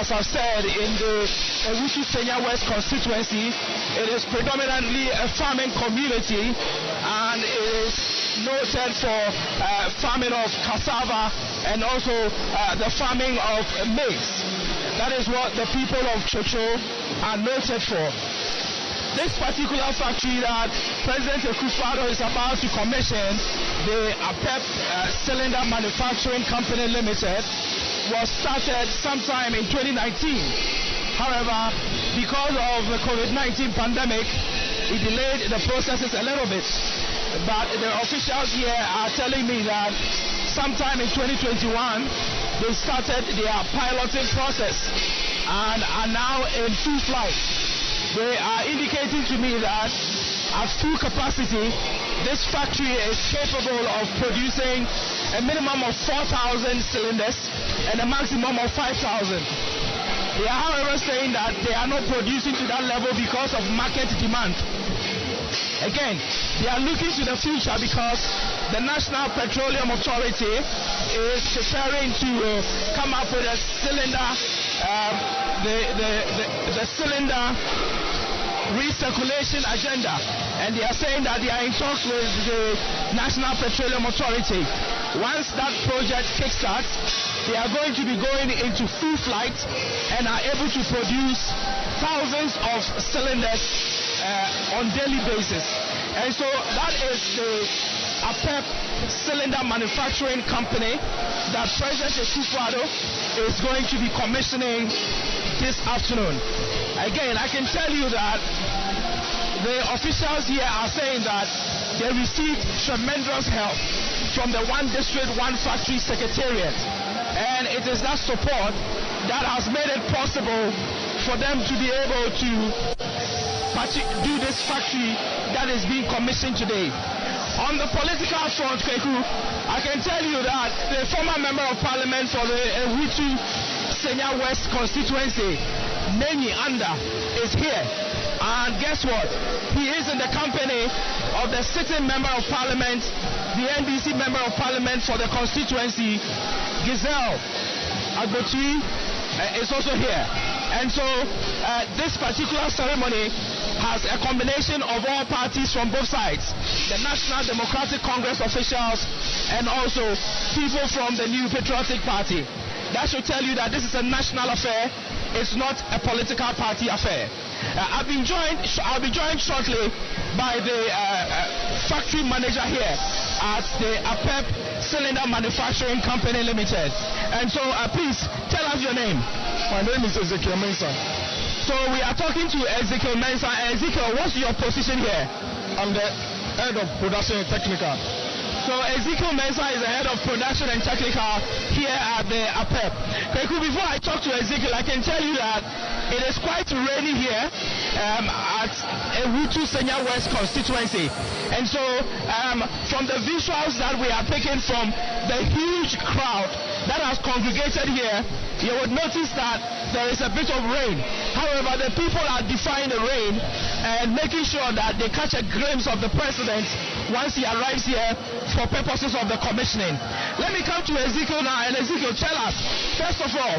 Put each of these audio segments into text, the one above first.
as I've said, in the Ewutu Senya West constituency, it is predominantly a farming community, and it is noted for farming of cassava and also the farming of maize. That is what the people of Chocho are noted for. This particular factory that President Akufo-Addo is about to commission, the APEP Cylinder Manufacturing Company Limited, was started sometime in 2019. However, because of the COVID-19 pandemic, it delayed the processes a little bit. But the officials here are telling me that sometime in 2021, they started their piloting process and are now in full flight. They are indicating to me that at full capacity, this factory is capable of producing a minimum of 4,000 cylinders and a maximum of 5,000. They are, however, saying that they are not producing to that level because of market demand. Again, they are looking to the future because the National Petroleum Authority is preparing to come up with a cylinder, the cylinder recirculation agenda, and they are saying that they are in talks with the National Petroleum Authority. Once that project kickstarts, they are going to be going into full flight and are able to produce thousands of cylinders on daily basis. And so that is the APEP Cylinder Manufacturing Company that President Akufo-Addo is going to be commissioning this afternoon. Again, I can tell you that the officials here are saying that they received tremendous help from the One District, One Factory Secretariat. And it is that support that has made it possible for them to be able to do this factory that is being commissioned today. On the political front, Kweku, I can tell you that the former member of parliament for the Ewutu Senya West constituency, Neni Anda, is here. And guess what? He is in the company of the sitting member of parliament, the NDC member of parliament for the constituency, Giselle Agbotui, is also here. And so this particular ceremony has a combination of all parties from both sides, the National Democratic Congress officials and also people from the New Patriotic Party. That should tell you that this is a national affair. It's not a political party affair. I'll be joined shortly by the factory manager here at the APEP Cylinder Manufacturing Company Limited. And so please tell us your name. My name is Ezekiel Mensah. So we are talking to Ezekiel Mensah. Ezekiel, what's your position here? I'm the head of production and technical. So Ezekiel Mensah is the head of production and technical here at the APEP. Kweku, before I talk to Ezekiel, I can tell you that it is quite rainy here at Ewutu Senya West constituency. And so from the visuals that we are taking from the huge crowd that has congregated here, you would notice that there is a bit of rain. However, the people are defying the rain and making sure that they catch a glimpse of the president once he arrives here for purposes of the commissioning. Let me come to Ezekiel now. And Ezekiel, tell us, first of all,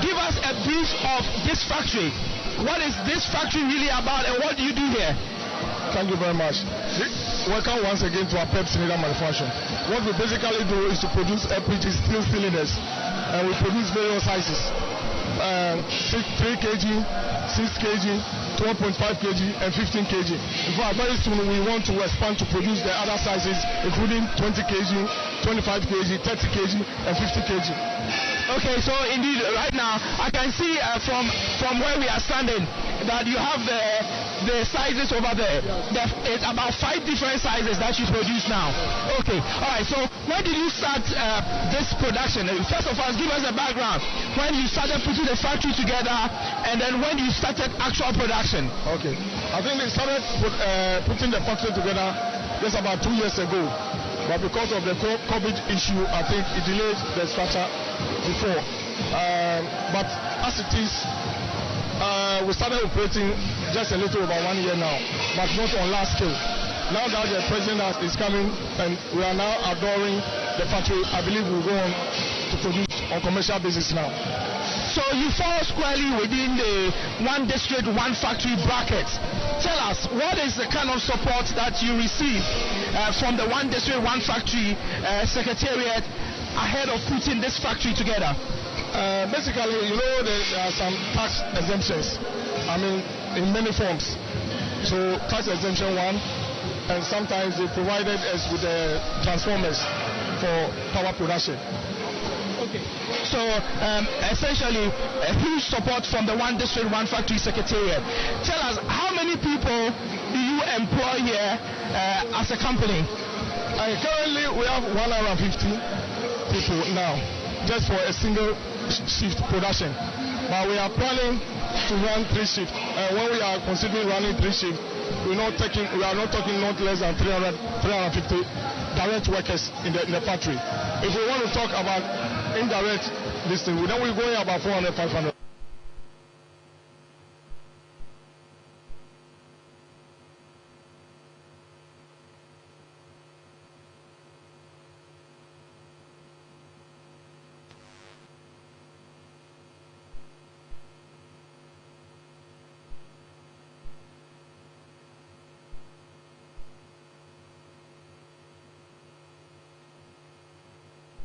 give us a brief of this factory. What is this factory really about and what do you do here? Thank you very much. Welcome once again to our APEP Cylinder Manufacturing. What we basically do is to produce LPG steel cylinders, and we produce various sizes. 3 kg, 6 kg, 12.5 kg, and 15 kg. In fact, very soon we want to expand to produce the other sizes, including 20 kg, 25 kg, 30 kg, and 50 kg. Okay, so indeed, right now, I can see from where we are standing that you have the sizes over there. It's about 5 different sizes that you produce now. Okay, all right, so when did you start this production? First of all, give us a background. When you started putting the factory together, and then when you started actual production. Okay, I think we started putting the factory together just about 2 years ago. But because of the COVID issue, I think it delayed the structure before. But as it is, we started operating just a little over 1 year now, but not on large scale. Now that the president is coming and we are now adoring the factory, I believe we'll go on to produce on commercial basis now. So you fall squarely within the one district, one factory bracket. Tell us, what is the kind of support that you receive from the one district, one factory secretariat ahead of putting this factory together? Basically, there are some tax exemptions. In many forms. So tax exemption one, and sometimes they provided us with the transformers for power production. Okay. So essentially, a huge support from the one district, one factory secretariat. Tell us, how many people do you employ here as a company? Currently, we have 150 people now, just for a single shift production. But we are planning to run 3 shifts. When we are considering running 3 shifts, we are not talking not less than 350 direct workers in the factory. If we want to talk about indirect this thing, then we're going about 400, 500.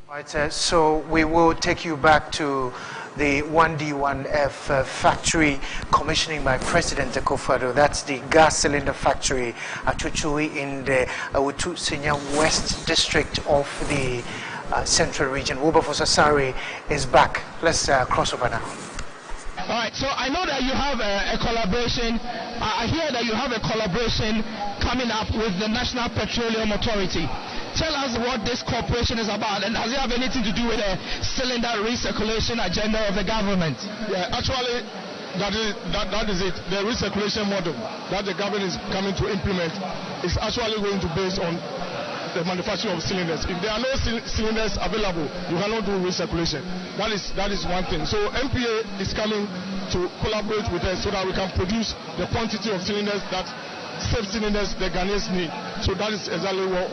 Right, so we will take you back to the 1D1F factory commissioning by President akufo-addo. That's the gas cylinder factory at Chuchui in the Awutu Senya West district of the Central region. Wilberforce Asari is back. Let's cross over now. All right, so I know that you have a collaboration. I hear that you have a collaboration coming up with the National Petroleum Authority. Tell us what this cooperation is about, and does it have anything to do with the cylinder recirculation agenda of the government? Yeah, actually, that is it. The recirculation model that the government is coming to implement is actually going to base on the manufacturing of cylinders. If there are no cylinders available, you cannot do recirculation. That is one thing. So MPA is coming to collaborate with us so that we can produce the quantity of cylinders that safe cylinders the Ghanaians need. So that is exactly what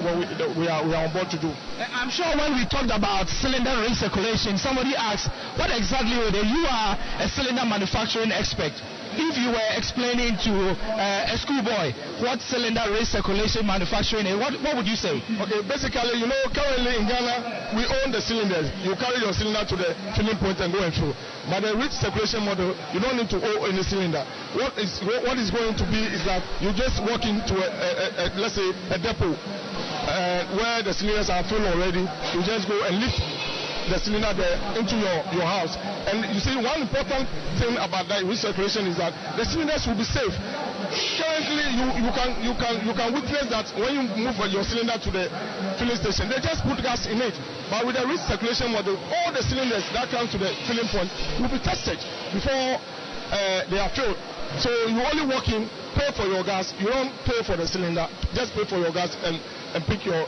we are on board to do. I'm sure when we talked about cylinder recirculation, somebody asked, what exactly were they? You are a cylinder manufacturing expert. If you were explaining to a schoolboy what cylinder recirculation manufacturing is, what would you say? Okay, basically, currently in Ghana, we own the cylinders. You carry your cylinder to the filling point and go and through. But the recirculation model, you don't need to own any cylinder. What is going to be is that you just walk into let's say a depot where the cylinders are full already. You just go and lift the cylinder there into your house. And you see, one important thing about that recirculation is that the cylinders will be safe. Currently, you can witness that when you move your cylinder to the filling station, they just put gas in it. But with the recirculation model, all the cylinders that come to the filling point will be tested before they are filled. So you only walk in, pay for your gas. You don't pay for the cylinder. Just pay for your gas and pick your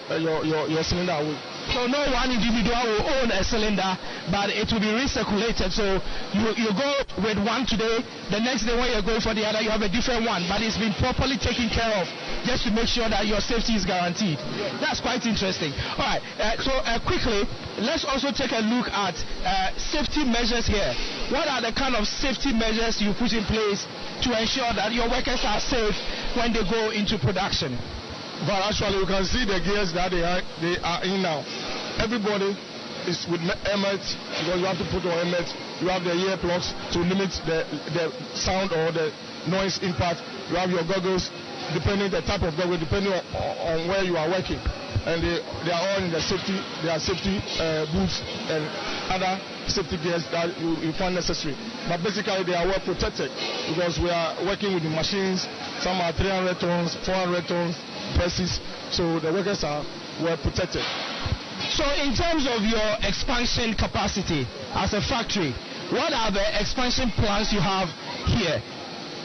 cylinder away. So no one individual will own a cylinder, but it will be recirculated. So you go with one today, the next day when you're going for the other, you have a different one, but it's been properly taken care of just to make sure that your safety is guaranteed. That's quite interesting. All right, so quickly, let's also take a look at safety measures here. What are the kind of safety measures you put in place to ensure that your workers are safe when they go into production? But actually, you can see the gears that they are in now. Everybody is with helmets because you have to put on helmets. You have the ear plugs to limit the sound or the noise impact. You have your goggles, depending the type of goggle, depending on where you are working. And they are all in the safety. They are safety boots and other safety gears that you find necessary. But basically, they are well protected because we are working with the machines. Some are 300 tons, 400 tons. Presses, so the workers are well protected. So in terms of your expansion capacity as a factory, what are the expansion plans you have here?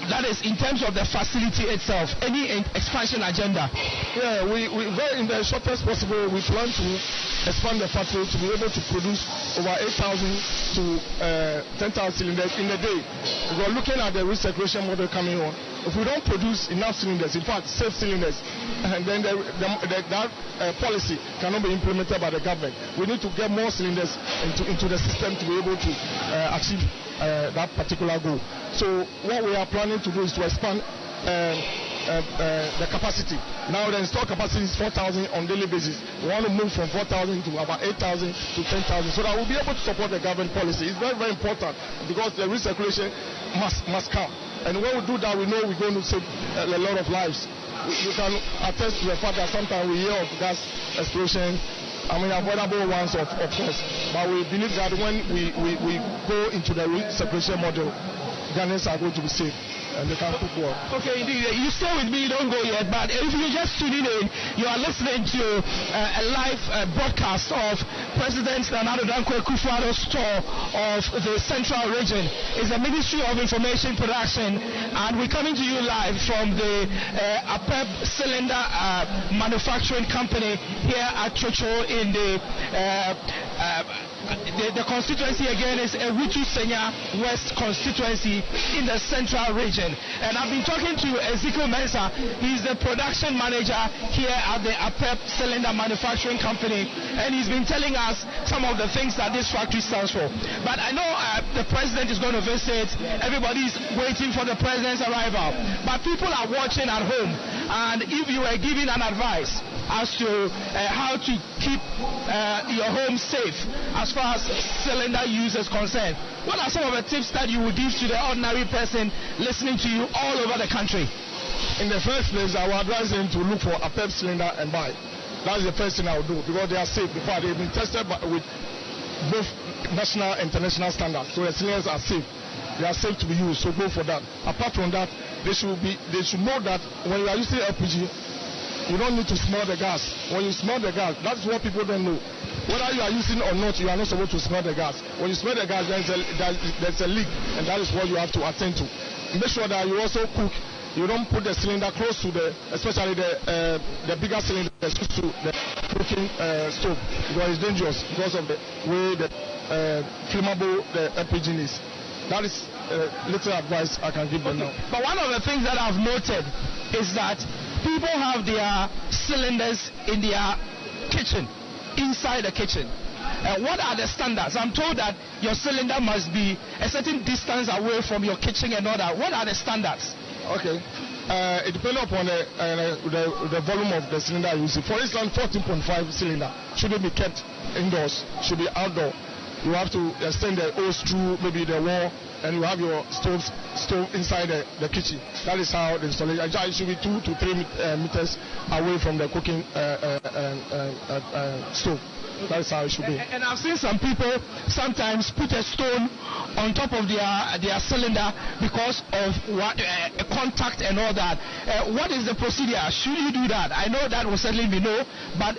That is in terms of the facility itself, any expansion agenda? Yeah, we in the shortest possible, we plan to expand the factory to be able to produce over 8,000 to 10,000 cylinders in a day. We are looking at the recirculation model coming on. If we don't produce enough cylinders, in fact, safe cylinders, and then that policy cannot be implemented by the government. We need to get more cylinders into the system to be able to achieve that particular goal. So what we are planning to do is to expand the capacity. Now the installed capacity is 4,000 on daily basis. We want to move from 4,000 to about 8,000 to 10,000 so that we'll be able to support the government policy. It's very, very important because the recirculation must come. And when we do that, we know we're going to save a lot of lives. You can attest to the fact that sometimes we hear of gas explosions, avoidable ones of course. But we believe that when we go into the recirculation model, Ghanaians are going to be safe. And they can cook well. Okay, you stay with me, don't go yet, but if you just tuning in, you are listening to a live broadcast of President Nana Dankwa Akufo-Addo's tour of the Central Region. It's the Ministry of Information Production, and we're coming to you live from the APEP Cylinder Manufacturing Company here at Chocho in the constituency again is Ewutu Senya West constituency in the Central Region. And I've been talking to Ezekiel Mensah. He's the production manager here at the APEP Cylinder Manufacturing Company, and he's been telling us some of the things that this factory stands for. But I know the president is going to visit. Everybody's waiting for the president's arrival. But people are watching at home, and if you were giving an advice as to how to keep your home safe as far as cylinder use is concerned, what are some of the tips that you would give to the ordinary person listening to you all over the country? In the first place, I would advise him to look for a PEP cylinder and buy. That's the first thing I would do because they are safe. In fact, they've been tested with both national and international standards, so the cylinders are safe. They are safe to be used, so go for that. Apart from that, they should know that when you are using LPG, you don't need to smell the gas. When you smell the gas, that's what people don't know. Whether you are using or not, you are not supposed to smell the gas. When you smell the gas, there's a leak, and that is what you have to attend to. Make sure that you also cook. You don't put the cylinder close to especially the bigger cylinder close to the cooking stove, because it's dangerous because of the way the flammable the LPG is. That is little advice I can give them now. But one of the things that I've noted is that people have their cylinders in their kitchen, inside the kitchen. What are the standards? I'm told that your cylinder must be a certain distance away from your kitchen and all that. What are the standards? Okay. It depends upon the volume of the cylinder you use. For instance, 14.5 cylinder shouldn't be kept indoors, should be outdoor. You have to extend the hose through maybe the wall, and you have your stove inside the kitchen. That is how the installation. It should be 2 to 3 meters away from the cooking stove. That is how it should be. And I've seen some people sometimes put a stone on top of their cylinder because of contact and all that. What is the procedure? Should you do that? I know that will certainly be no, but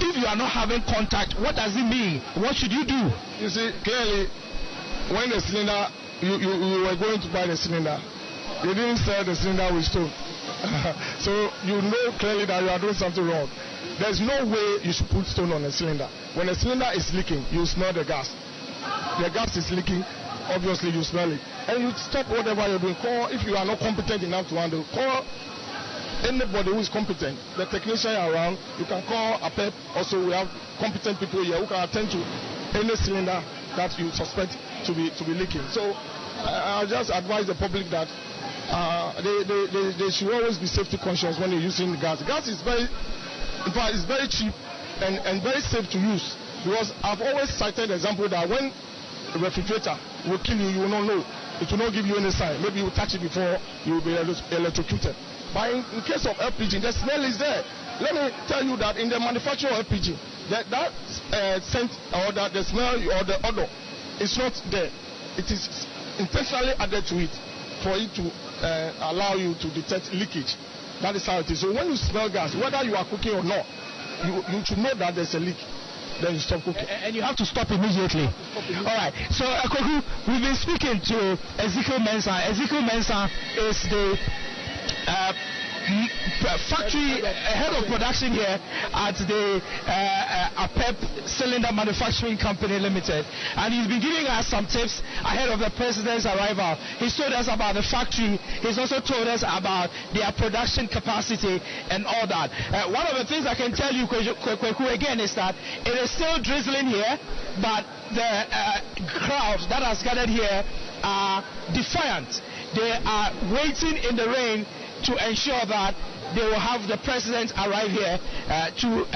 if you are not having contact, what does it mean? What should you do? You see, clearly, when the cylinder, you were going to buy the cylinder, they didn't sell the cylinder with stone. So you know clearly that you are doing something wrong. There's no way you should put stone on a cylinder. When a cylinder is leaking, you smell the gas. The gas is leaking, obviously you smell it. And you stop whatever you're doing. Call, if you are not competent enough to handle, call anybody who is competent. The technician around, you can call APEP. Also, we have competent people here who can attend to any cylinder that you suspect to be leaking. So I'll just advise the public that they should always be safety conscious when they're using gas. Gas is in fact, it's very cheap and very safe to use, because I've always cited the example that when a refrigerator will kill you, you will not know. It will not give you any sign. Maybe you touch it before you will be electrocuted. But in case of LPG, the smell is there. Let me tell you that in the manufacture of LPG, that scent or the smell or the odor is not there. It is intentionally added to it for it to allow you to detect leakage. That is how it is. So when you smell gas, whether you are cooking or not, you should know that there's a leak. Then you stop cooking. And you have to stop immediately. All right. So, Koku, we've been speaking to Ezekiel Mensah. Ezekiel Mensah is the factory head of production here at the APEP Cylinder Manufacturing Company Limited, and he's been giving us some tips ahead of the president's arrival. He's told us about the factory. He's also told us about their production capacity and all that. One of the things I can tell you, Kweku, again, is that it is still drizzling here, but the crowd that has gathered here are defiant. They are waiting in the rain to ensure that they will have the president arrive here to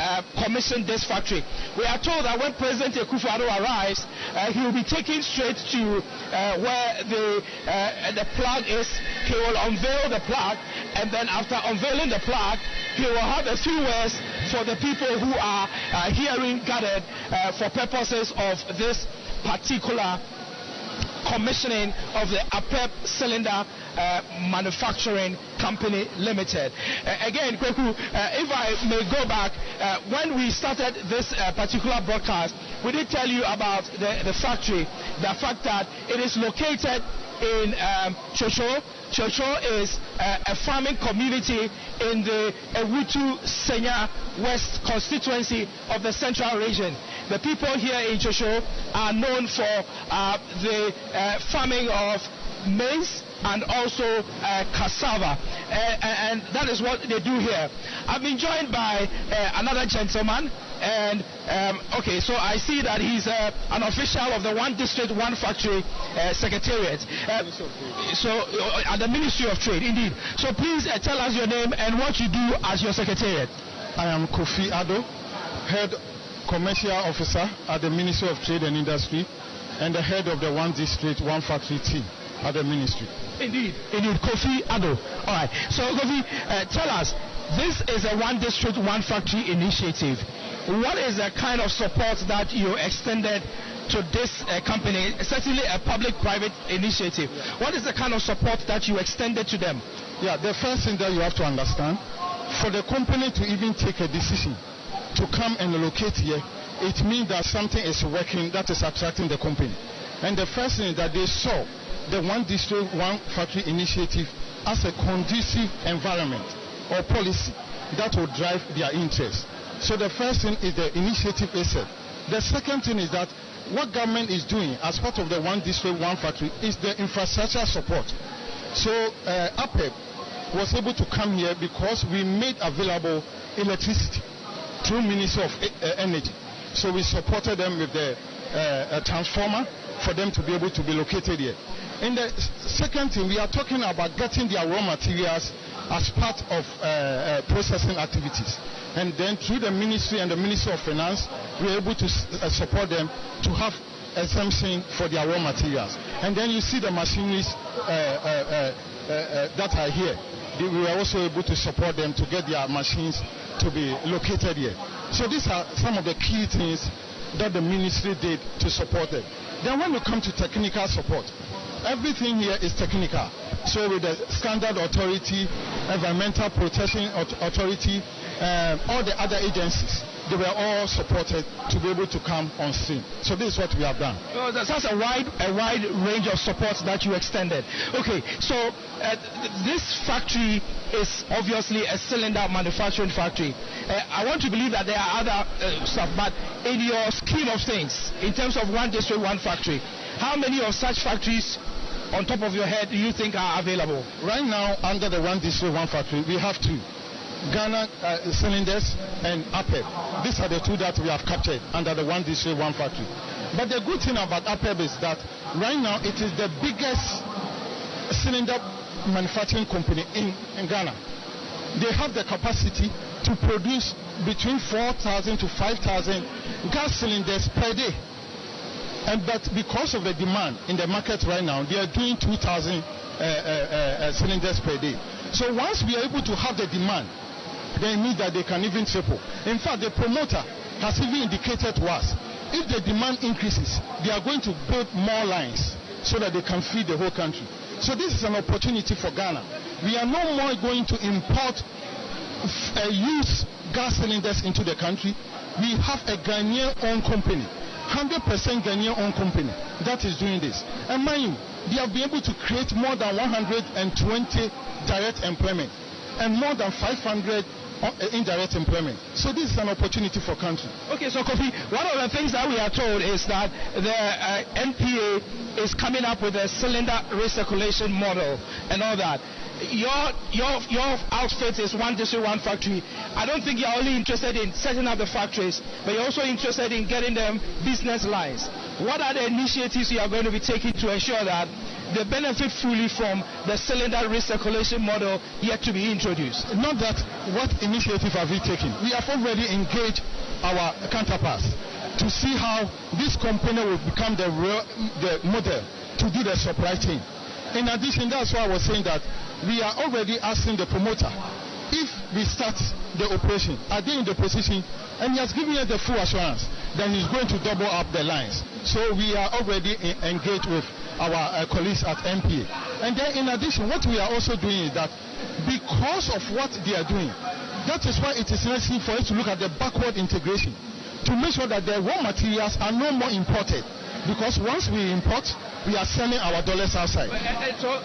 commission this factory. We are told that when President Akufo-Addo arrives, he will be taken straight to where the plug is. He will unveil the plug, and then after unveiling the plug, he will have a few words for the people who are hearing gathered for purposes of this particular commissioning of the APEP Cylinder Manufacturing Company Limited. Again, Kweku, if I may go back, when we started this particular broadcast, we did tell you about the factory, the fact that it is located in Chosho. Chosho is a farming community in the Ewutu Senya West constituency of the Central Region. The people here in Chosho are known for the farming of maize and also cassava, and that is what they do here. I've been joined by another gentleman, and okay, so I see that he's an official of the One District, One Factory Secretariat. So at the Ministry of Trade, indeed. So please tell us your name and what you do as your secretariat. I am Akufo-Addo, Head Commercial Officer at the Ministry of Trade and Industry, and the head of the One District, One Factory team at the Ministry. Indeed, Akufo-Addo. All right. So, Kofi, tell us, this is a One District, One Factory initiative. What is the kind of support that you extended to this company? Certainly a public-private initiative. What is the kind of support that you extended to them? Yeah, the first thing that you have to understand, for the company to even take a decision to come and locate here, it means that something is working that is attracting the company. And the first thing is that they saw the One District, One Factory initiative as a conducive environment or policy that will drive their interest. So the first thing is the initiative itself. The second thing is that what government is doing as part of the One District, One Factory is the infrastructure support. So APEP was able to come here because we made available electricity through Ministry of Energy. So we supported them with the transformer for them to be able to be located here. And the second thing, we are talking about getting their raw materials as part of processing activities. And then through the ministry and the Ministry of Finance, we are able to support them to have exemption for their raw materials. And then you see the machineries that are here. We are also able to support them to get their machines to be located here. So these are some of the key things that the ministry did to support them. Then when we come to technical support, everything here is technical. So with the Standard Authority, Environmental Protection Authority, all the other agencies, they were all supported to be able to come on stream. So this is what we have done. Oh, that's a wide range of support that you extended. Okay, so this factory is obviously a cylinder manufacturing factory. I want to believe that there are other stuff, but in your scheme of things, in terms of One District, One Factory, how many of such factories on top of your head do you think are available? Right now, under the One District, One Factory, we have two. Ghana Cylinders and APEP. These are the two that we have captured under the One District, One Factory. But the good thing about APEP is that right now it is the biggest cylinder manufacturing company in Ghana. They have the capacity to produce between 4,000 to 5,000 gas cylinders per day. But because of the demand in the market right now, they are doing 2,000 cylinders per day. So once we are able to have the demand, they mean that they can even triple. In fact, the promoter has even indicated to us, if the demand increases, they are going to build more lines so that they can feed the whole country. So this is an opportunity for Ghana. We are no more going to import used gas cylinders into the country. We have a Ghanaian-owned company, 100% Ghanaian-owned company that is doing this. And mind you, they have been able to create more than 120 direct employment. and more than 500 indirect employment. So this is an opportunity for country. Okay, so Kofi, one of the things that we are told is that the NPA is coming up with a cylinder recirculation model and all that. Your outfit is one district, one factory. I don't think you're only interested in setting up the factories, but you're also interested in getting them business lines. What are the initiatives you are going to be taking to ensure that they benefit fully from the cylinder recirculation model yet to be introduced? Not that, what initiative have we taken? We have already engaged our counterparts to see how this company will become the model to do the supply chain. In addition, that's why I was saying that we are already asking the promoter, if we start the operation, are they in the position, and he has given us the full assurance that he's going to double up the lines. So we are already engaged with our colleagues at NPA. And then in addition, what we are also doing is that because of what they are doing, that is why it is necessary for us to look at the backward integration to make sure that the raw materials are no more imported. Because once we import, we are selling our dollars outside. So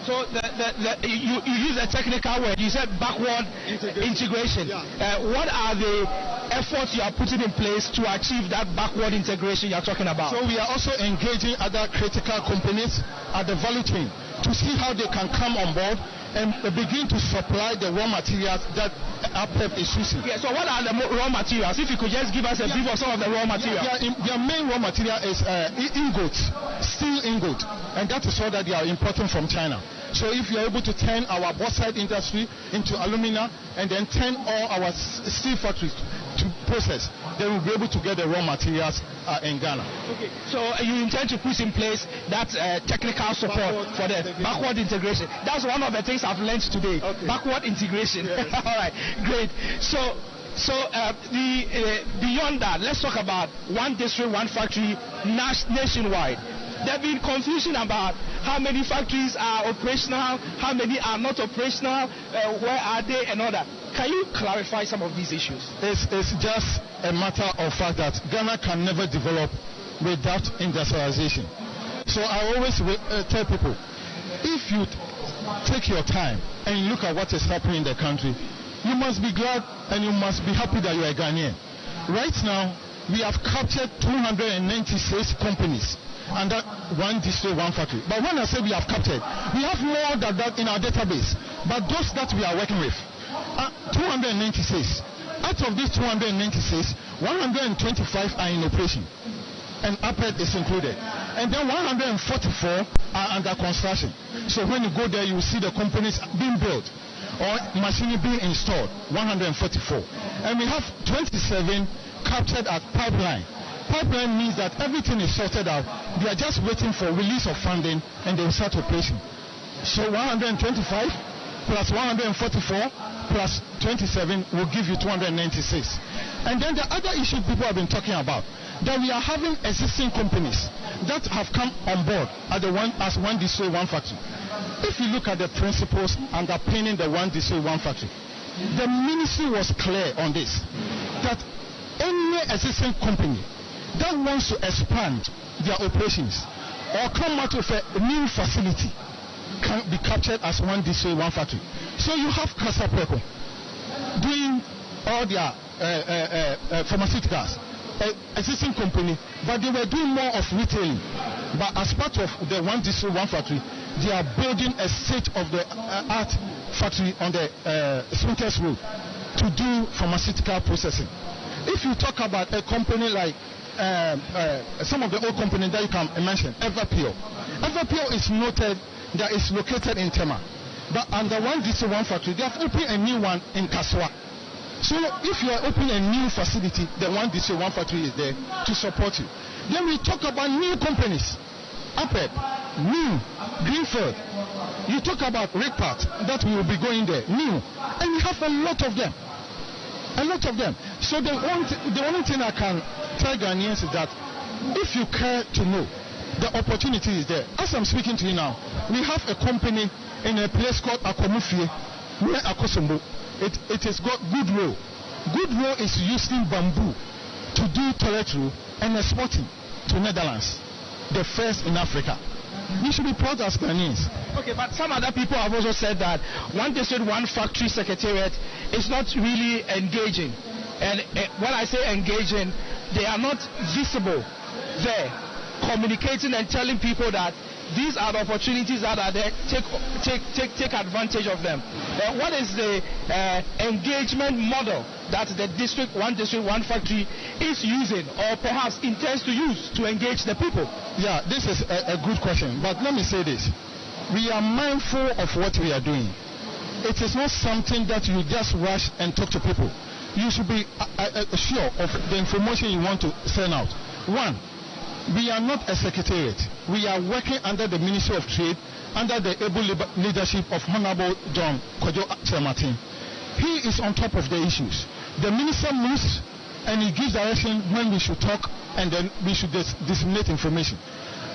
you use a technical word. You said backward integration. Yeah. What are the efforts you are putting in place to achieve that backward integration you are talking about? So we are also engaging other critical companies at the value chain to see how they can come on board and begin to supply the raw materials that APEP is using. Yeah, so what are the raw materials? If you could just give us a brief of some of the raw materials. Their main raw material is ingots, steel ingot, and that is all that they are importing from China. So if you are able to turn our bauxite industry into alumina and then turn all our steel factories to process, then we'll be able to get the raw materials in Ghana. Okay. So you intend to put in place that technical support for the backward integration. That's one of the things I've learned today. Okay. Backward integration. Yes. All right, great. So beyond that, let's talk about one district, one factory nationwide. There's been confusion about how many factories are operational, how many are not operational, where are they, and all that. Can you clarify some of these issues? It's just a matter of fact that Ghana can never develop without industrialization. So I always tell people, if you take your time and look at what is happening in the country, you must be glad and you must be happy that you are a Ghanaian. Right now, we have captured 296 companies under one district, one factory. But when I say we have captured, we have more than that in our database. But those that we are working with, 296. Out of these 296, 125 are in operation, and APET is included. And then 144 are under construction. So when you go there, you will see the companies being built or machinery being installed, 144. And we have 27 captured at pipeline. Pipeline means that everything is sorted out. They are just waiting for release of funding and they will start operation. So 125 plus 144 plus 27 will give you 296. And then the other issue people have been talking about, that we are having existing companies that have come on board as one district, one factory. If you look at the principles underpinning the one district, one factory, the ministry was clear on this, that any existing company that wants to expand their operations or come out with a new facility can be captured as one district, one factory. So you have Casapreco doing all their pharmaceuticals, existing company, but they were doing more of retailing. But as part of the one district, one factory, they are building a state-of-the-art factory on the Swinters Road to do pharmaceutical processing. If you talk about a company like some of the old companies that you can mention, Everpure. Everpure is noted that it's located in Tema. But under one district, one factory, they have opened a new one in Kaswa. So if you are opening a new facility, the one district, one factory is there to support you. Then we talk about new companies. APEP, new, Greenfield. You talk about Rickpart, that we will be going there, new. And we have a lot of them. A lot of them. So the only thing I can tell Ghanaians is that if you care to know, the opportunity is there. As I'm speaking to you now, we have a company in a place called Akomufie, near Akosombo. It has got Goodwill. Goodwill is using bamboo to do toilet roll and exporting to Netherlands, the first in Africa. We should be proud as Ghanaians. Okay, but some other people have also said that one district, one factory secretariat is not really engaging. And when I say engaging, they are not visible there, communicating and telling people that these are the opportunities that are there. Take advantage of them. What is the engagement model that the district, one factory is using, or perhaps intends to use to engage the people? Yeah, this is a good question. But let me say this: we are mindful of what we are doing. It is not something that you just rush and talk to people. You should be sure of the information you want to send out. One, we are not a secretariat. We are working under the Ministry of Trade, under the able leadership of Honorable John Kojo Chematin. He is on top of the issues. The minister moves and he gives direction when we should talk, and then we should disseminate information.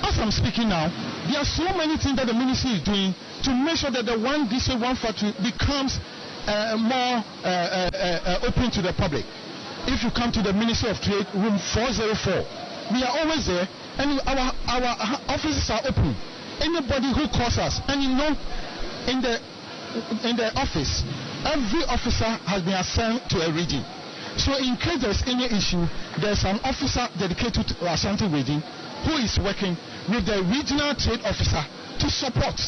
As I'm speaking now, there are so many things that the ministry is doing to make sure that the one district, one factory becomes more open to the public. If you come to the Ministry of Trade, room 404, we are always there, and our offices are open. Anybody who calls us, and in the office, every officer has been assigned to a region. So in case there's any issue, there's an officer dedicated to Ashanti region who is working with the regional trade officer to support.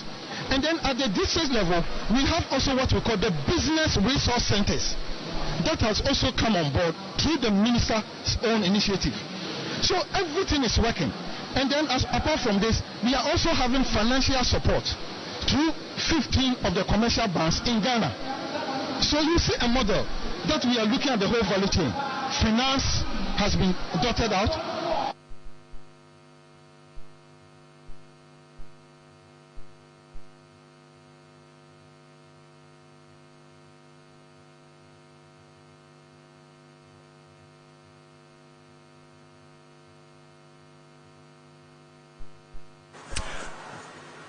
And then at the district level, we have also what we call the business resource centers. That has also come on board through the minister's own initiative. So everything is working. And then apart from this, we are also having financial support through 15 of the commercial banks in Ghana. So you see a model that we are looking at the whole value chain. Finance has been dotted out.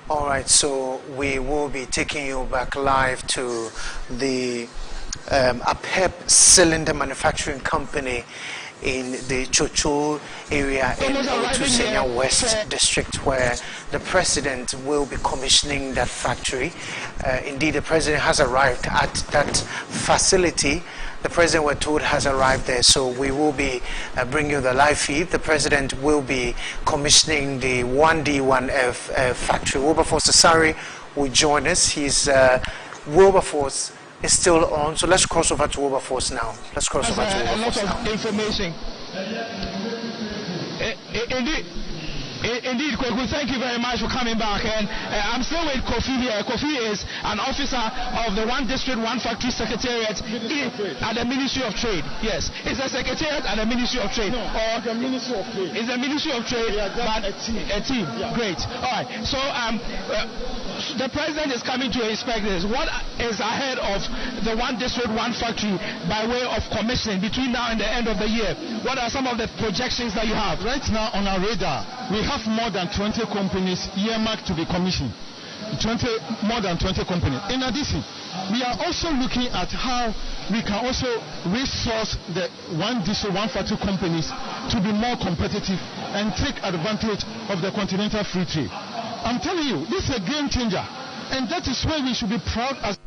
All right, so we will be taking you back live to the APEP cylinder manufacturing company in the Chocho area in Otusenya West District, where the president will be commissioning that factory. Indeed, the president has arrived at that facility. The president, we're told, has arrived there, so we will be bringing you the live feed. The president will be commissioning the 1D1F factory. Wilberforce Asari will join us. Wilberforce is still on, so let's cross over to Wilberforce now. Let's cross over to Wilberforce now. A lot of information. Indeed, Kweku, thank you very much for coming back. And I'm still with Kofi here. Kofi is an officer of the One District, One Factory Secretariat at the Ministry of Trade. Yes, it's a secretariat at the Ministry of Trade. No, or the Ministry of Trade. It's the Ministry of Trade, yeah, but a team. A team. Yeah. Great. All right. So the president is coming to inspect this. What is ahead of the One District, One Factory by way of commissioning between now and the end of the year? What are some of the projections that you have? Right now on our radar, we have more than 20 companies earmarked to be commissioned. More than 20 companies. In addition, we are also looking at how we can also resource the One District, One Factory companies to be more competitive and take advantage of the continental free trade. I'm telling you, this is a game changer, and that is why we should be proud as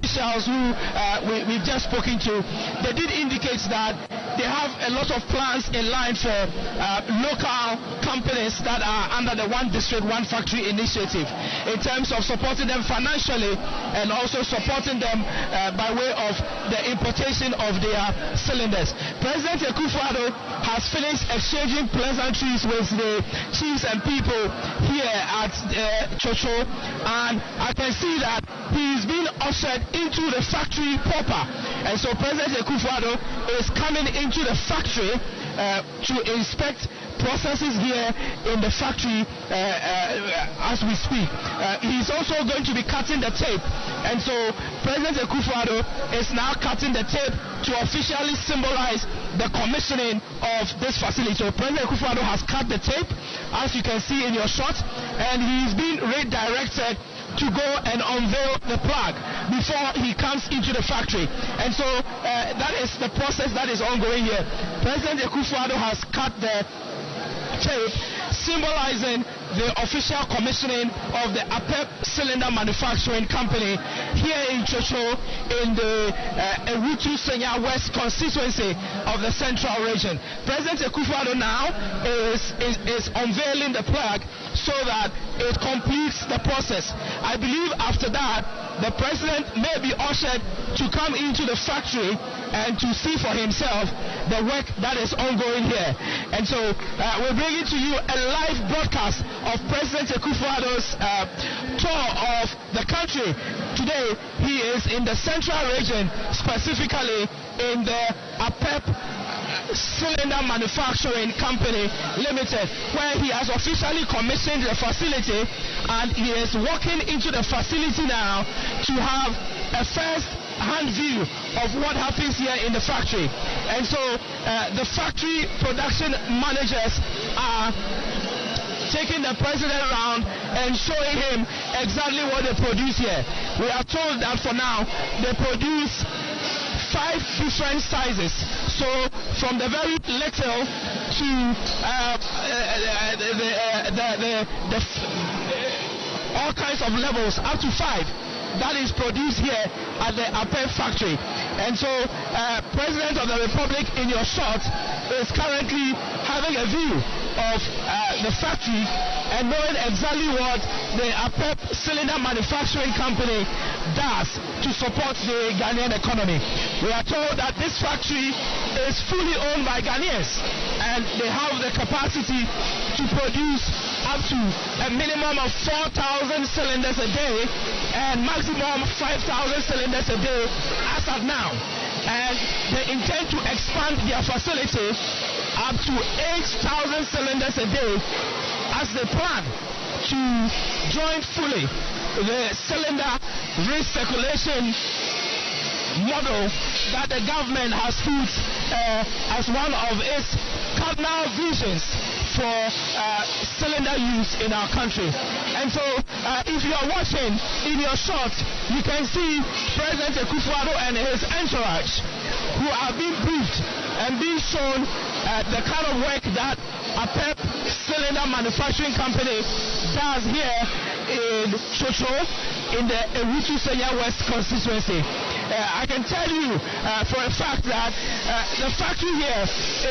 officials who we've just spoken to, they did indicate that they have a lot of plans in line for local companies that are under the One District, One Factory initiative in terms of supporting them financially and also supporting them by way of the importation of their cylinders. President akufo-addo has finished exchanging pleasantries with the chiefs and people here at Chocho, and I can see that he's been ushered into the factory proper. And so President akufo-addo is coming into the factory to inspect processes here in the factory as we speak. He's also going to be cutting the tape, and so President akufo-addo is now cutting the tape to officially symbolize the commissioning of this facility. So President akufo-addo has cut the tape, as you can see in your shot, and he's been redirected to go and unveil the plug before he comes into the factory. And so that is the process that is ongoing here. President akufo-addo has cut the tape symbolizing the official commissioning of the APEP cylinder manufacturing company here in Chocho in the Ewutu Senya West constituency of the central region. President akufo-addo now is unveiling the plug so that it completes the process. I believe after that, the president may be ushered to come into the factory and to see for himself the work that is ongoing here. And so we're bringing to you a live broadcast of President akufo-addo's tour of the country. Today, he is in the central region, specifically in the APEP Cylinder Manufacturing Company Limited, where he has officially commissioned the facility, and he is walking into the facility now to have a first-hand view of what happens here in the factory. And so the factory production managers are taking the president around and showing him exactly what they produce here. We are told that for now they produce 5 different sizes, so from the very little to all kinds of levels up to 5. That is produced here at the APEP factory. And so President of the Republic in your shot is currently having a view of the factory and knowing exactly what the APEP Cylinder Manufacturing Company does to support the Ghanaian economy. We are told that this factory is fully owned by Ghanaians, and they have the capacity to produce up to a minimum of 4,000 cylinders a day and maximum 5,000 cylinders a day as of now. And they intend to expand their facility up to 8,000 cylinders a day as they plan to join fully the cylinder recirculation model that the government has put as one of its cardinal visions for cylinder use in our country. And so if you are watching in your shot, you can see President akufo-addo and his entourage who are being briefed and being shown the kind of work that APEP Cylinder Manufacturing Company does here in Chocho in the Ewutu Senya West constituency. I can tell you for a fact that the factory here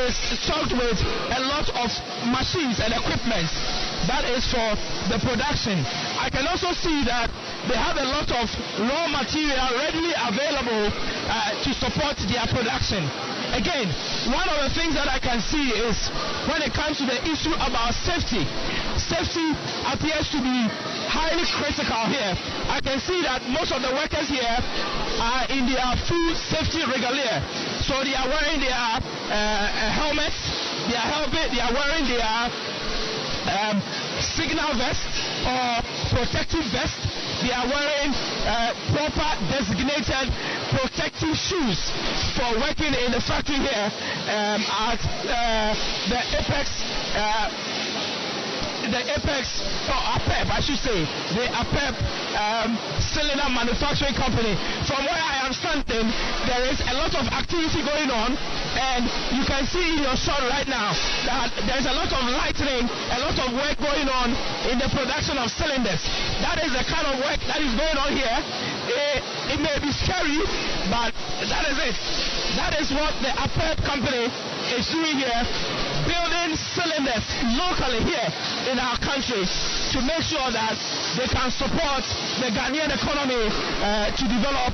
is stocked with a lot of machines and equipment that is for the production. I can also see that they have a lot of raw material readily available to support their production. Again, one of the things that I can see is when it comes to the issue about safety. Safety appears to be highly critical here. I can see that most of the workers here are in their full safety regalia. So they are wearing their helmets, they are wearing their signal vest or protective vest. They are wearing proper designated protective shoes for working in the factory here at the Apex or APEP, I should say, the APEP Cylinder Manufacturing Company. From where I am standing, there is a lot of activity going on, and you can see in your shot right now that there's a lot of lightning, a lot of work going on in the production of cylinders. That is the kind of work that is going on here it may be scary, but that is it. That is what the APEP company is doing here, building cylinders locally here in our country to make sure that they can support the Ghanaian economy to develop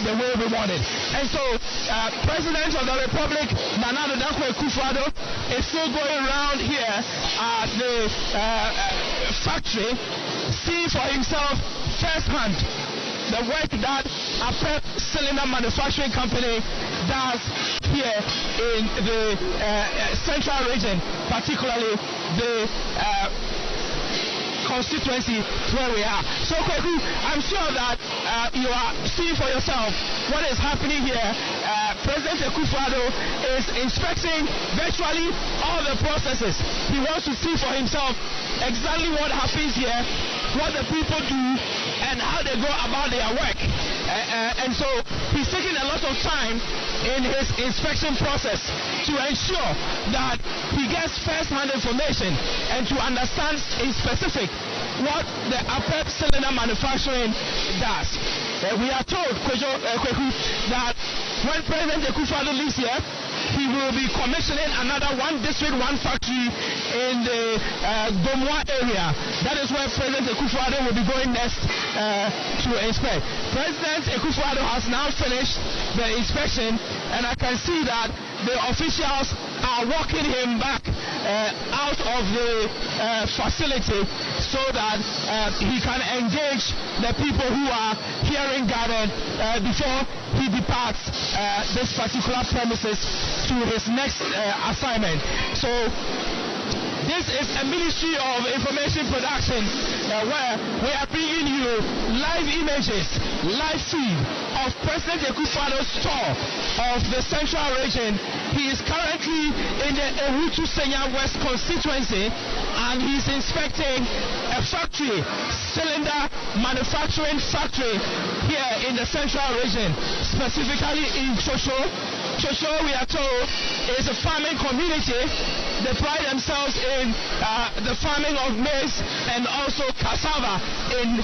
the way we want it. And so, President of the Republic, Nana Akufo-Addo, is still going around here at the factory, seeing for himself firsthand the work that APEP Cylinder Manufacturing Company does here in the central region, particularly the constituency where we are. So, Kweku, I'm sure that you are seeing for yourself what is happening here. President Akufo-Addo is inspecting virtually all the processes. He wants to see for himself exactly what happens here, what the people do, and how they go about their work. And so he's taking a lot of time in his inspection process to ensure that he gets first-hand information and to understand in specific what the APEP cylinder manufacturing does. We are told, Kweku, that when President Akufo-Addo leaves here, he will be commissioning another one district, one factory in the Gomwa area. That is where President Akufo-Addo will be going next to inspect. President Akufo-Addo has now finished the inspection, and I can see that the officials are walking him back out of the facility so that he can engage the people who are hearing gathered before he departs this particular premises to his next assignment. So this is a Ministry of Information Production where we are bringing you live images, live feed of President Akufo-Addo's tour of the central region. He is currently in the Ehutu Senya West constituency, and he's inspecting a factory, cylinder manufacturing factory here in the central region, specifically in Chosho. Chosho, we are told, is a farming community. They pride themselves in the farming of maize and also cassava in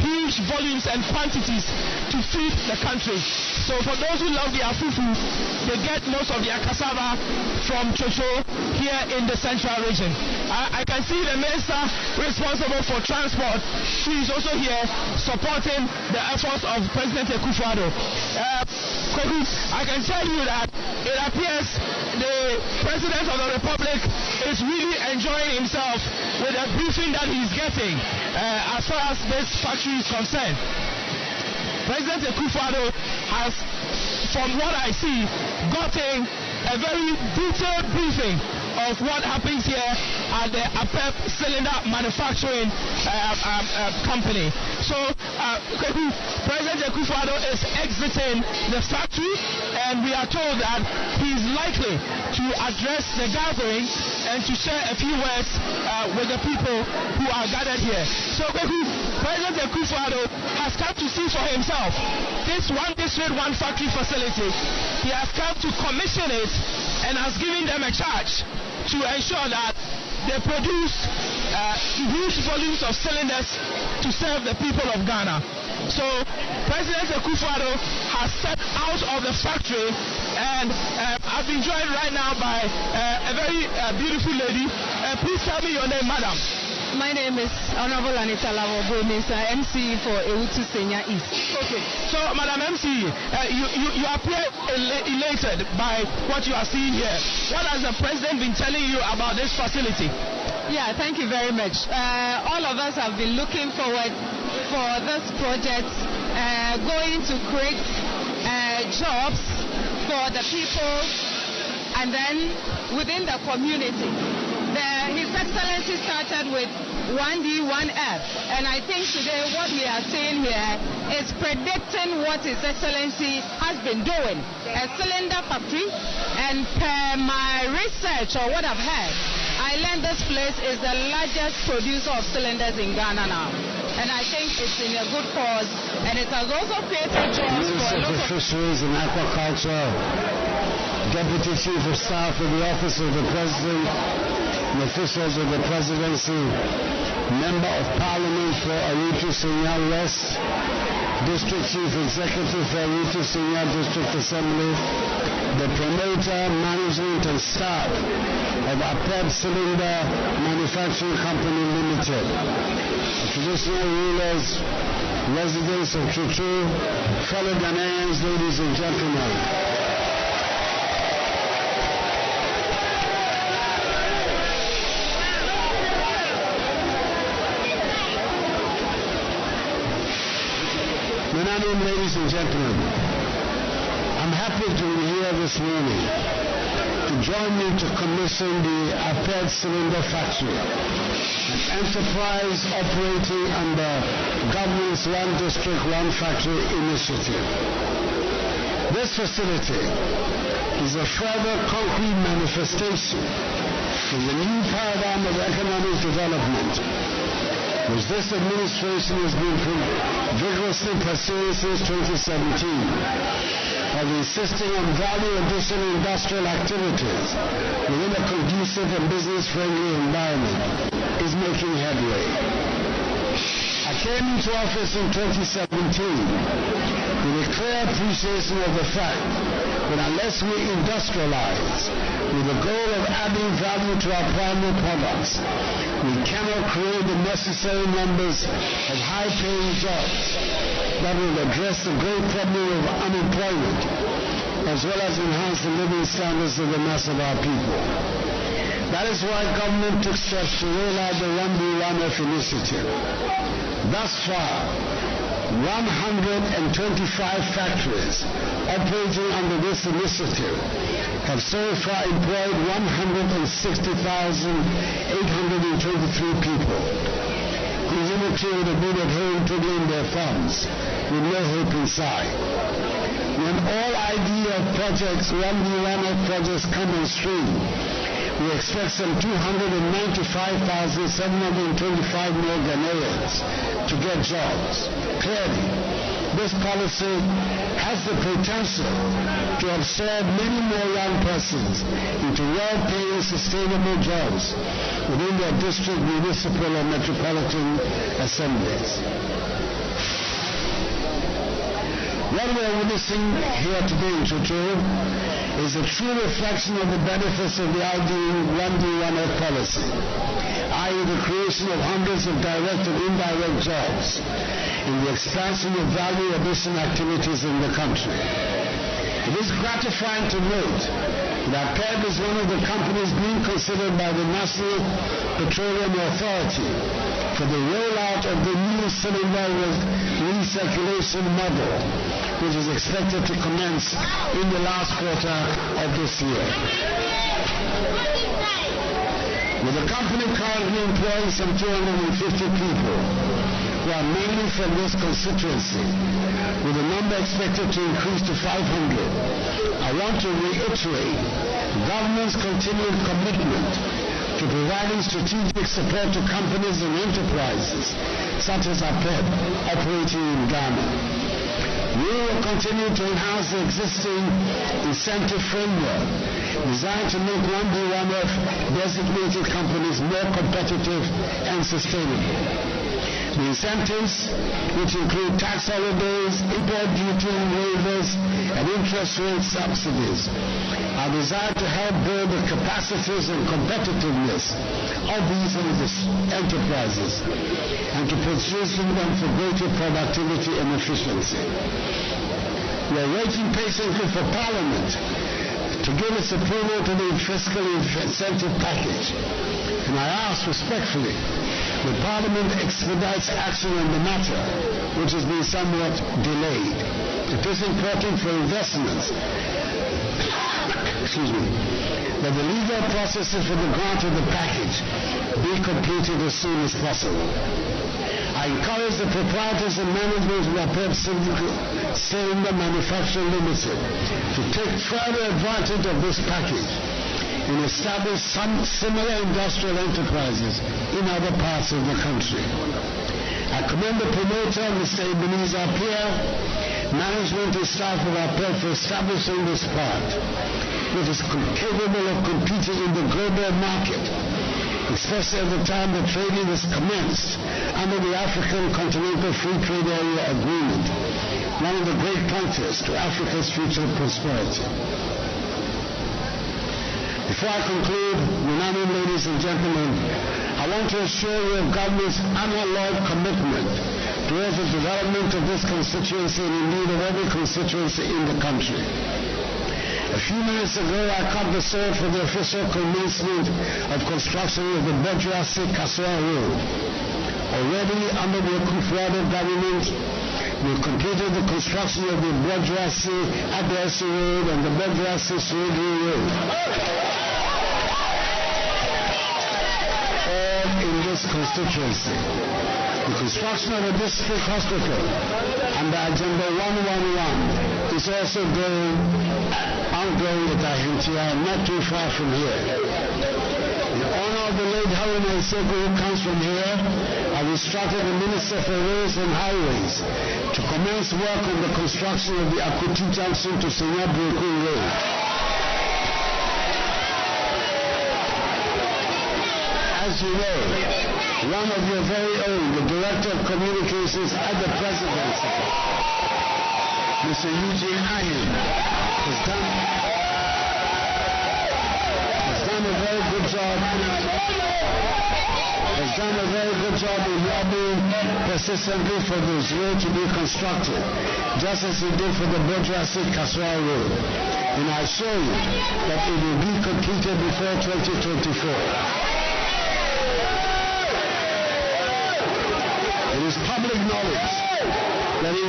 huge volumes and quantities to feed the country. So for those who love their fufu, they get most of their cassava from Chosho here in the central region. I can see the minister responsible for transport, who is also here supporting the efforts of President Akufo-Addo. I can tell you that it appears the President of the Republic is really enjoying himself with the briefing that he's getting as far as this factory is concerned. President Akufo-Addo has, from what I see, gotten a very detailed briefing of what happens here at the APEP Cylinder Manufacturing Company. So, President Akufo-Addo is exiting the factory, and we are told that he is likely to address the gathering and to share a few words with the people who are gathered here. So, President Akufo-Addo has come to see for himself this one district, one factory facility. He has come to commission it and has given them a charge to ensure that they produce huge volumes of cylinders to serve the people of Ghana. So President Akufo-Addo has stepped out of the factory, and I've been joined right now by a very beautiful lady. Please tell me your name, madam. My name is Honorable Anita Lavobo, MC for Ehutu Senya East. Okay, so Madam MC, you appear elated by what you are seeing here. What has the President been telling you about this facility? Yeah, thank you very much. All of us have been looking forward for this project going to create jobs for the people and then within the community. His Excellency started with 1D, 1F, and I think today what we are seeing here is predicting what His Excellency has been doing. A cylinder factory, and per my research or what I've heard, I learned this place is the largest producer of cylinders in Ghana now. And I think it's in a good cause, and it has also created jobs for local fisheries and aquaculture, Deputy Chief of Staff in the Office of the President, the officials of the Presidency, Member of Parliament for Ehutu Senya West, District Chief Executive for Rutu Senior District Assembly, the promoter, management and staff of APEB Cylinder Manufacturing Company Limited, traditional rulers, residents of Chuchu, fellow Ghanaians, ladies and gentlemen. Ladies and gentlemen, I'm happy to be here this morning to join me to commission the APED Cylinder Factory, an enterprise operating under government's One District, One Factory initiative. This facility is a further concrete manifestation of the new paradigm of economic development, which this administration has been vigorously pursuing since 2017, of insisting on value-additional industrial activities within a conducive and business-friendly environment, is making headway. I came into office in 2017 with a clear appreciation of the fact that unless we industrialize with the goal of adding value to our primary products, we cannot create the necessary numbers of high-paying jobs that will address the great problem of unemployment, as well as enhance the living standards of the mass of our people. That is why government took steps to roll out the 1B1F initiative. Thus far, 125 factories operating under this initiative have so far employed 160,823 people, who hitherto would have been at home twiddling their thumbs with no hope in sight. When all idea of projects, 1B1F projects come on stream, we expect some 295,725 more Ghanaians to get jobs. Clearly, this policy has the potential to absorb many more young persons into well-paying, sustainable jobs within their district, municipal, and metropolitan assemblies. What we are witnessing here today in Chuchu is a true reflection of the benefits of the ideal 1D1F policy, i.e. the creation of hundreds of direct and indirect jobs in the expansion of value addition activities in the country. It is gratifying to note that PEB is one of the companies being considered by the National Petroleum Authority for the rollout of the new cylinder recirculation model, which is expected to commence in the last quarter of this year. With the company currently employing some 250 people, who are mainly from this constituency, with the number expected to increase to 500, I want to reiterate government's continued commitment to providing strategic support to companies and enterprises such as APEB operating in Ghana. We will continue to enhance the existing incentive framework designed to make 1B1F designated companies more competitive and sustainable. The incentives, which include tax holidays, import duty waivers, and interest rate subsidies, are designed to help build the capacities and competitiveness of these enterprises and to position them for greater productivity and efficiency. We are waiting patiently for Parliament to give its approval to the fiscal incentive package, and I ask respectfully that Parliament expedites action on the matter, which has been somewhat delayed. It is important for investments that the legal processes for the grant of the package be completed as soon as possible. I encourage the proprietors and management of APEB Cylinder Manufacturing Limited to take further advantage of this package and establish some similar industrial enterprises in other parts of the country. I commend the promoter, Mr. Ebenezer Pierre, management and staff of APEB for establishing this plant, which is capable of competing in the global market especially at the time that trading was commenced under the African Continental Free Trade Area Agreement, one of the great punctures to Africa's future prosperity. Before I conclude, honorable ladies and gentlemen, I want to assure you of government's unalloyed commitment towards the development of this constituency and indeed of every constituency in the country. A few minutes ago, I cut the sword for the official commencement of construction of the Bodrasi-Kaswa Road. Already under the akufo-addo government, we completed the construction of the Bodrasi-Addo Road and the Bodrasi-Sodo Road. All in this constituency. The construction of a district hospital under Agenda 111 is also ongoing at Agyapong, not too far from here. In honor of the late Haruna Iseko, who comes from here, I've instructed the Minister for Roads and Highways to commence work on the construction of the Akuti Junction to Senyabroko Road. As you know, one of your very own, the Director of Communications at the Presidency, Mr. Eugene Ahin, has done a very good job in lobbying persistently for this road to be constructed, just as he did for the Bodrasi-Kaswa Road. And I assure you that it will be completed before 2024. It is public knowledge that he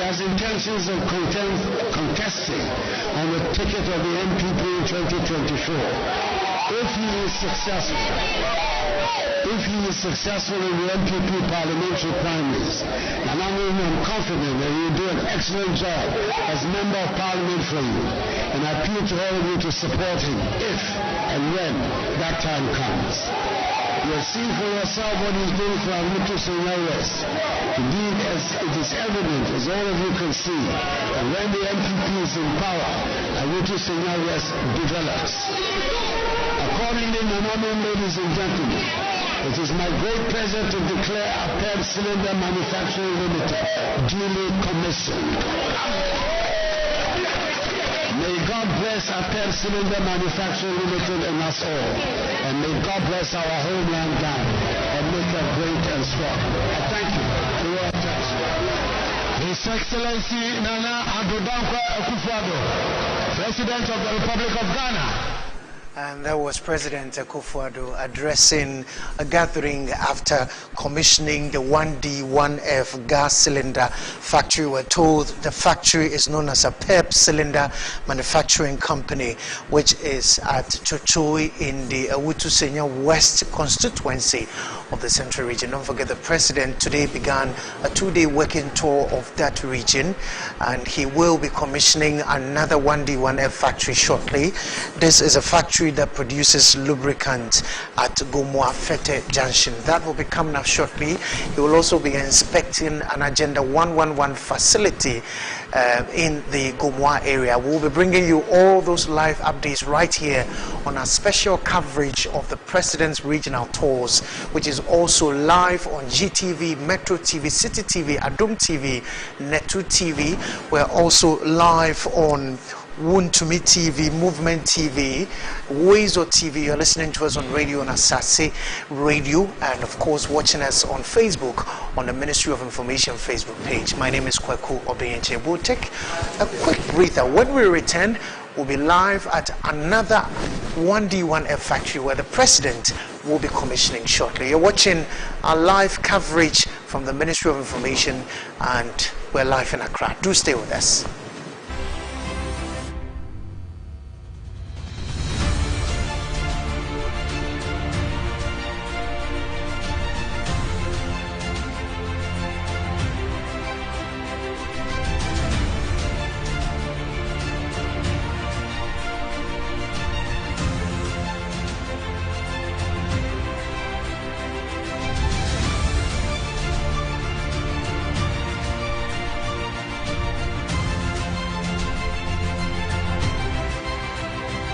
has intentions of contesting on the ticket of the MPP in 2024. If he is successful in the MPP parliamentary primaries, and I'm confident that he will do an excellent job as Member of Parliament for you, and I appeal to all of you to support him if and when that time comes. You have seen for yourself what he's doing for Agyapong and West. Indeed, as it is evident, as all of you can see, that when the MPP is in power, Agyapong and West develops. Accordingly, my honorable ladies and gentlemen, it is my great pleasure to declare APED Cylinder Manufacturing Limited duly commissioned. May God bless APED Cylinder Manufacturing Limited and us all. And may God bless our homeland down and make it great and strong. I thank you for your attention. His Excellency Nana Addo Akufo-Addo, President of the Republic of Ghana. And that was President Akufo-Addo addressing a gathering after commissioning the 1D1F gas cylinder factory. We're told the factory is known as a PEP cylinder manufacturing company, which is at Chochoi in the Unauthorized West constituency of the Central Region. Don't forget, the President today began a 2-day working tour of that region, and he will be commissioning another 1D1F factory shortly. This is a factory that produces lubricant at Gomwa Fete Junction. That will be coming up shortly. He will also be inspecting an Agenda 111 facility in the Gomwa area. We'll be bringing you all those live updates right here on our special coverage of the President's regional tours, which is also live on GTV, Metro TV, City TV, Adom TV, Netu TV. We're also live on Wuntumi TV, Movement TV, Wezo TV. You're listening to us on radio on Asase Radio, and of course watching us on Facebook on the Ministry of Information Facebook page. My name is Kwaku Obeyenche. We'll take a quick breather. When we return, we'll be live at another 1D1F factory where the President will be commissioning shortly. You're watching our live coverage from the Ministry of Information, and we're live in Accra. Do stay with us.